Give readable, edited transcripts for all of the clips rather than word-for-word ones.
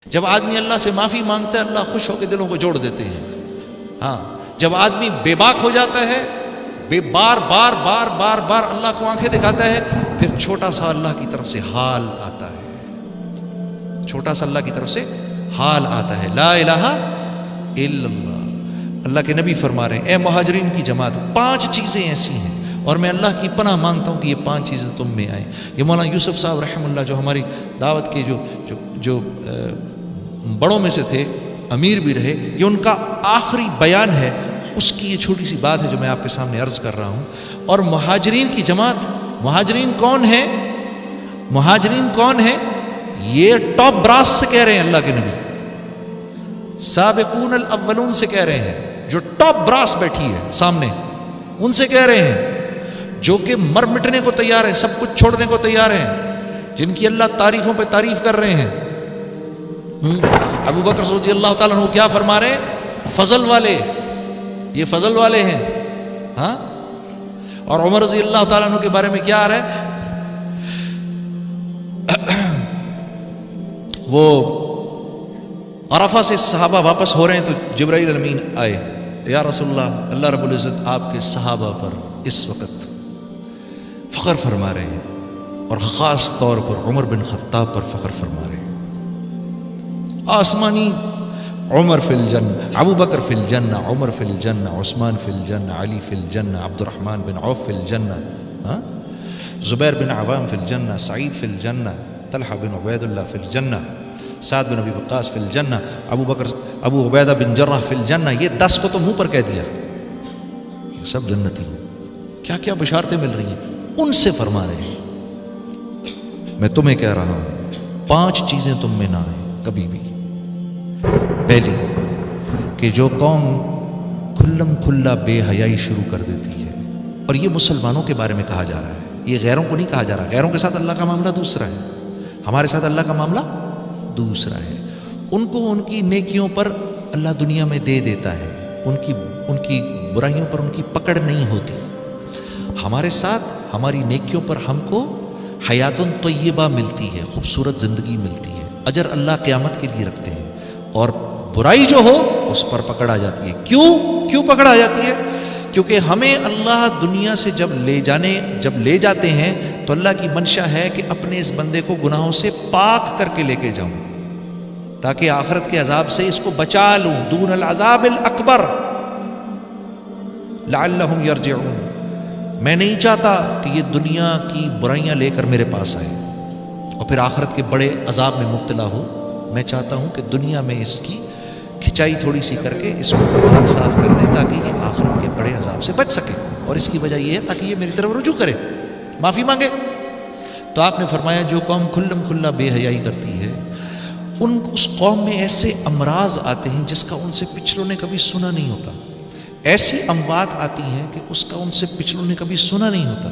جب آدمی اللہ سے معافی مانگتا ہے اللہ خوش ہو کے دلوں کو جوڑ دیتے ہیں. ہاں جب آدمی بے باک ہو جاتا ہے، بار بار بار بار بار اللہ کو آنکھیں دکھاتا ہے، پھر چھوٹا سا اللہ کی طرف سے حال آتا ہے، چھوٹا سا اللہ کی طرف سے حال آتا ہے. لا الہ الا اللہ. اللہ کے نبی فرما رہے ہیں اے مہاجرین کی جماعت 5 چیزیں ایسی ہیں اور میں اللہ کی پناہ مانگتا ہوں کہ یہ 5 چیزیں تم میں آئیں. یہ مولانا یوسف صاحب رحم اللہ جو ہماری دعوت کے جو بڑوں میں سے تھے، امیر بھی رہے، یہ ان کا آخری بیان ہے، اس کی یہ چھوٹی سی بات ہے جو میں آپ کے سامنے عرض کر رہا ہوں. اور مہاجرین کی جماعت، مہاجرین کون ہے؟ مہاجرین کون ہے؟ یہ ٹاپ براس سے کہہ رہے ہیں اللہ کے نبی، سابقون الاولون سے کہہ رہے ہیں، جو ٹاپ براس بیٹھی ہے سامنے ان سے کہہ رہے ہیں، جو کہ مر مٹنے کو تیار ہیں، سب کچھ چھوڑنے کو تیار ہیں، جن کی اللہ تعریفوں پہ تعریف کر رہے ہیں. ابو بکر رضی اللہ تعالیٰ عنہ کیا فرما رہے ہیں؟ فضل والے، یہ فضل والے ہیں. ہاں اور عمر رضی اللہ تعالیٰ عنہ کے بارے میں کیا آ رہا ہے؟ وہ عرفہ سے صحابہ واپس ہو رہے ہیں تو جبرائیل امین آئے، یا رسول اللہ، اللہ رب العزت آپ کے صحابہ پر اس وقت فخر فرما رہے ہیں اور خاص طور پر عمر بن خطاب پر فخر فرما رہے ہیں. آسمانی عمر فی الجنہ، ابو بکر فی الجنہ، عمر فی الجنہ، عثمان فی الجنہ، علی فی الجنہ، عبد الرحمن بن عوف فی الجنہ، زبیر بن عوام فی الجنہ، سعید فی الجنہ، طلحہ بن عبید اللہ فی الجنہ، سعد بن ابی وقاص فی الجنہ، ابو عبیدہ بن جرح فی الجنہ. یہ 10 کو تو منہ پر کہہ دیا، یہ سب جنتی ہیں. کیا کیا بشارتیں مل رہی ہیں، ان سے فرما رہے ہیں. میں تمہیں کہہ رہا ہوں 5 چیزیں تم میں نہ آئیں کبھی بھی. پہلی کہ جو قوم کھلم کھلا بے حیائی شروع کر دیتی ہے، اور یہ مسلمانوں کے بارے میں کہا جا رہا ہے، یہ غیروں کو نہیں کہا جا رہا. غیروں کے ساتھ اللہ کا معاملہ دوسرا ہے، ہمارے ساتھ اللہ کا معاملہ دوسرا ہے. ان کو ان کی نیکیوں پر اللہ دنیا میں دے دیتا ہے، ان کی برائیوں پر ان کی پکڑ نہیں ہوتی. ہمارے ساتھ ہماری نیکیوں پر ہم کو حیات طیبہ ملتی ہے، خوبصورت زندگی ملتی ہے، اجر اللہ قیامت کے لیے رکھتے ہیں. اور برائی جو ہو اس پر پکڑ آ جاتی ہے. کیوں پکڑ آ جاتی ہے؟ کیونکہ ہمیں اللہ دنیا سے جب لے جاتے ہیں تو اللہ کی منشا ہے کہ اپنے اس بندے کو گناہوں سے پاک کر کے لے کے جاؤں، تاکہ آخرت کے عذاب سے اس کو بچا لوں، دون العذاب الاکبر لعلہم یرجعون. میں نہیں چاہتا کہ یہ دنیا کی برائیاں لے کر میرے پاس آئے اور پھر آخرت کے بڑے عذاب میں مبتلا ہو. میں چاہتا ہوں کہ دنیا میں اس کی کھچائی تھوڑی سی کر کے اس کو پاک صاف کر دیں تاکہ یہ آخرت کے بڑے عذاب سے بچ سکے. اور اس کی وجہ یہ ہے تاکہ یہ میری طرف رجوع کرے، معافی مانگے. تو آپ نے فرمایا جو قوم کھلم کھلا بے حیائی کرتی ہے، اس قوم میں ایسے امراض آتے ہیں جس کا ان سے پچھلوں نے کبھی سنا نہیں ہوتا. ایسی اموات آتی ہیں کہ اس کا ان سے پچھلوں نے کبھی سنا نہیں ہوتا.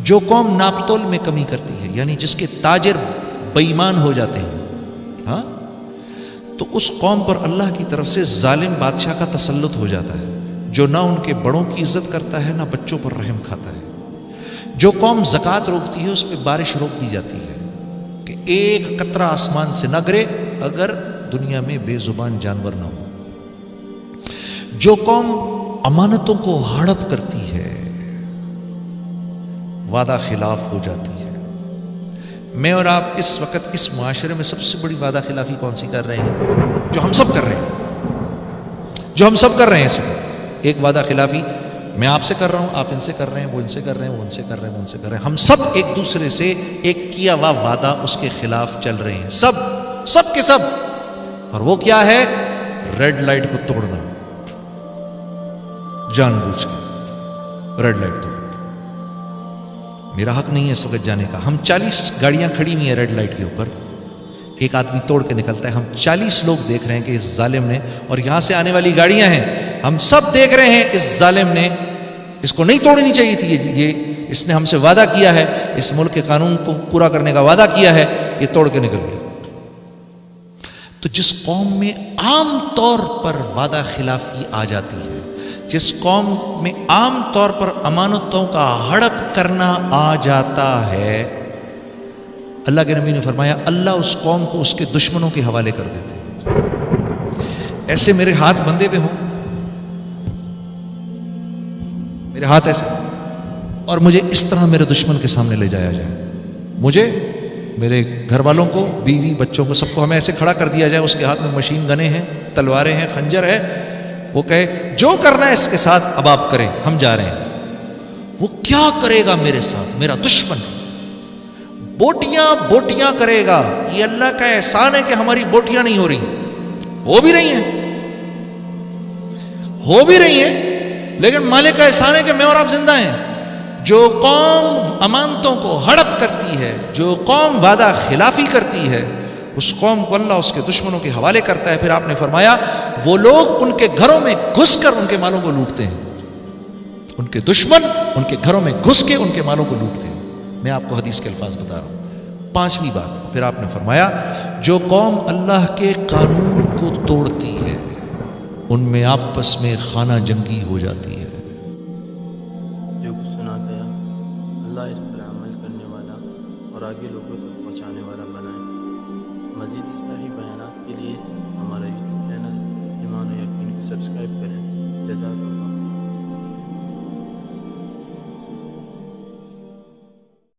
جو قوم ناپتول میں کمی کرتی ہے، یعنی جس کے تاجر بے ایمان ہو جاتے ہیں، ہاں، تو اس قوم پر اللہ کی طرف سے ظالم بادشاہ کا تسلط ہو جاتا ہے، جو نہ ان کے بڑوں کی عزت کرتا ہے نہ بچوں پر رحم کھاتا ہے. جو قوم زکوٰۃ روکتی ہے اس پہ بارش روک دی جاتی ہے کہ ایک قطرہ آسمان سے نہ گرے اگر دنیا میں بے زبان جانور نہ ہو. جو قوم امانتوں کو ہڑپ کرتی ہے، وعدہ خلاف ہو جاتی ہے. میں اور آپ اس وقت اس معاشرے میں سب سے بڑی وعدہ خلافی کون سی کر رہے ہیں؟ جو ہم سب کر رہے ہیں اس وقت. ایک وعدہ خلافی میں آپ سے کر رہا ہوں، آپ ان سے کر رہے ہیں، وہ ان سے کر رہے ہیں، وہ ان سے کر رہے ہیں، وہ ان سے کر رہے ہیں. ہم سب ایک دوسرے سے ایک کیا ہوا وعدہ اس کے خلاف چل رہے ہیں، سب کے سب. اور وہ کیا ہے؟ ریڈ لائٹ کو توڑنا، جان بوجھ کے ریڈ لائٹ توڑنا. میرا حق نہیں ہے اس وقت جانے کا. ہم 40 گاڑیاں کھڑی ہوئی ہیں ریڈ لائٹ کے اوپر، ایک آدمی توڑ کے نکلتا ہے، ہم 40 لوگ دیکھ رہے ہیں کہ اس ظالم نے، اور یہاں سے آنے والی گاڑیاں ہیں، ہم سب دیکھ رہے ہیں اس ظالم نے، اس کو نہیں توڑنی چاہیے تھی. یہ اس نے ہم سے وعدہ کیا ہے، اس ملک کے قانون کو پورا کرنے کا وعدہ کیا ہے، یہ توڑ کے نکل گیا. تو جس قوم میں عام طور پر وعدہ خلافی آ جاتی ہے، جس قوم میں عام طور پر امانتوں کا ہڑپ کرنا آ جاتا ہے، اللہ کے نبی نے فرمایا اللہ اس قوم کو اس کے دشمنوں کے حوالے کر دیتے ہیں. ایسے میرے ہاتھ بندے پہ ہوں، میرے ہاتھ ایسے، اور مجھے اس طرح میرے دشمن کے سامنے لے جایا جائے، مجھے، میرے گھر والوں کو، بیوی بچوں کو، سب کو ہمیں ایسے کھڑا کر دیا جائے، اس کے ہاتھ میں مشین گنیں ہیں، تلواریں ہیں، خنجر ہے، وہ کہے جو کرنا ہے اس کے ساتھ اب آپ کریں، ہم جا رہے ہیں. وہ کیا کرے گا میرے ساتھ؟ میرا دشمن بوٹیاں بوٹیاں کرے گا. یہ اللہ کا احسان ہے کہ ہماری بوٹیاں نہیں ہو رہی، ہو بھی رہی ہیں، لیکن مالک کا احسان ہے کہ میں اور آپ زندہ ہیں. جو قوم امانتوں کو ہڑپ کرتی ہے، جو قوم وعدہ خلافی کرتی ہے، اس قوم کو اللہ اس کے دشمنوں کے حوالے کرتا ہے. پھر آپ نے فرمایا وہ لوگ ان کے گھروں میں گھس کر ان کے مالوں کو لوٹتے ہیں. ان کے دشمن ان کے گھروں میں گھس کے ان کے مالوں کو لوٹتے ہیں. میں آپ کو حدیث کے الفاظ بتا رہا ہوں. 5ویں بات، پھر آپ نے فرمایا جو قوم اللہ کے قانون کو توڑتی ہے ان میں آپس میں خانہ جنگی ہو جاتی ہے. جو کچھ سنا گیا اللہ اس پر عمل کرنے والا اور آگے لوگوں تک پہنچانے والا بنائے. مزید اصلاحی بیانات کے لیے ہمارا یوٹیوب چینل ایمان و یقین کو سبسکرائب کریں. جزاک اللہ.